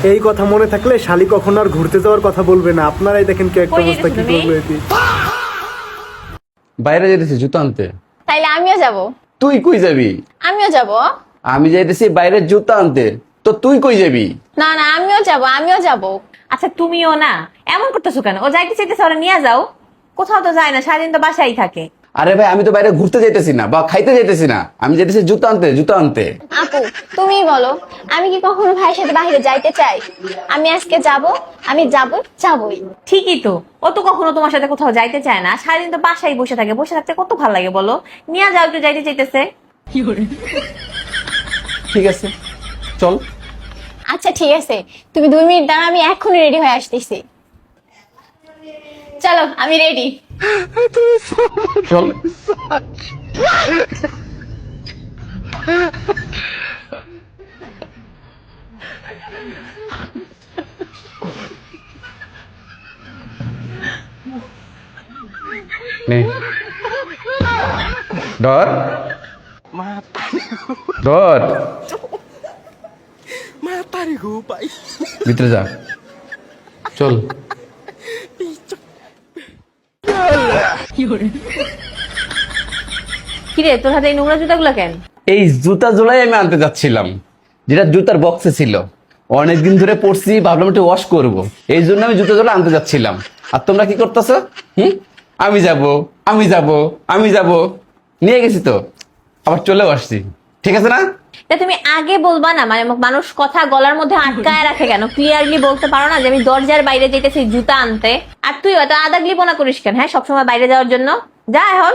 এই কথা মনে থাকলে শালি কখনো আর ঘুরতে যাওয়ার কথা বলবে না। আপনারাই দেখেন কি একটা অবস্থা কি করলো এটি। বাইরে যেতেছি জুতো আনতে। তাইলে আমিও যাব। তুই কই যাবি? আমিও যাব। আমি যাইতেছি বাইরে জুতো আনতে, তো তুই কই যাবি? না না আমিও যাব, আমিও যাব। আচ্ছা তুমিও না এমন করতেছো কেন? ও যাইতে চাইতেছে, ওরা নিয়ে যাও। কোথাও তো যায় না, সারাদিন তো বাসায় থাকে। আরে ভাই আমি তো বাইরে ঘুরতে যাইতেছি না বা খাইতে যাইতেছি না, আমি যাইতেছি জুতো আনতে, জুতো আনতে। আপু তুমিই বলো, আমি কি কখনো ভাইয়ের সাথে বাইরে যাইতে চাই? আমি আজকে যাব, আমি যাবই। ঠিকই তো, ও তো কখনো তোমার সাথে কোথাও যাইতে চায় না, সারাদিন তো বাসায় বসে থাকে। বসে থাকতে কত ভালো লাগে বলো? নিয়ে যাও, একটু যাইতে চাইতেছে। ঠিক আছে চল। আচ্ছা ঠিক আছে, তুমি 2 মিনিট দাঁড়া, আমি এখনই রেডি হয়ে আসতেছি। চলো আমি রেডি। চল। নে ধর ধর, ভিতরে যা, চল। কিরে তোর হাতে এই নোংরা জুতাগুলো কেন? এই জুতা জোড়াই আমি আনতে যাচ্ছিলাম, যেটা জুতার বক্সে ছিল। অনেকদিন ধরে পড়ছি, ভাবলাম একটু ওয়াশ করবো, এই জন্য আমি জুতা জোড়া আনতে যাচ্ছিলাম। আর তোমরা কি করতেছো? আমি যাব, আমি যাব, আমি যাব, নিয়ে গেছি তো, আবার চলেও আসছি। ঠিক আছে না? তা তুমি আগে বলবা না? মানে মানুষ কথা গলার মধ্যে আটকায় রাখে কেন? ক্লিয়ারলি বলতে পারো না যে আমি দরজার বাইরে যেতেছি জুতা আনতে। আর তুই হয়তো আদা গ্লিপনা করিস কেন? হ্যাঁ, সবসময় বাইরে যাওয়ার জন্য। যা এখন।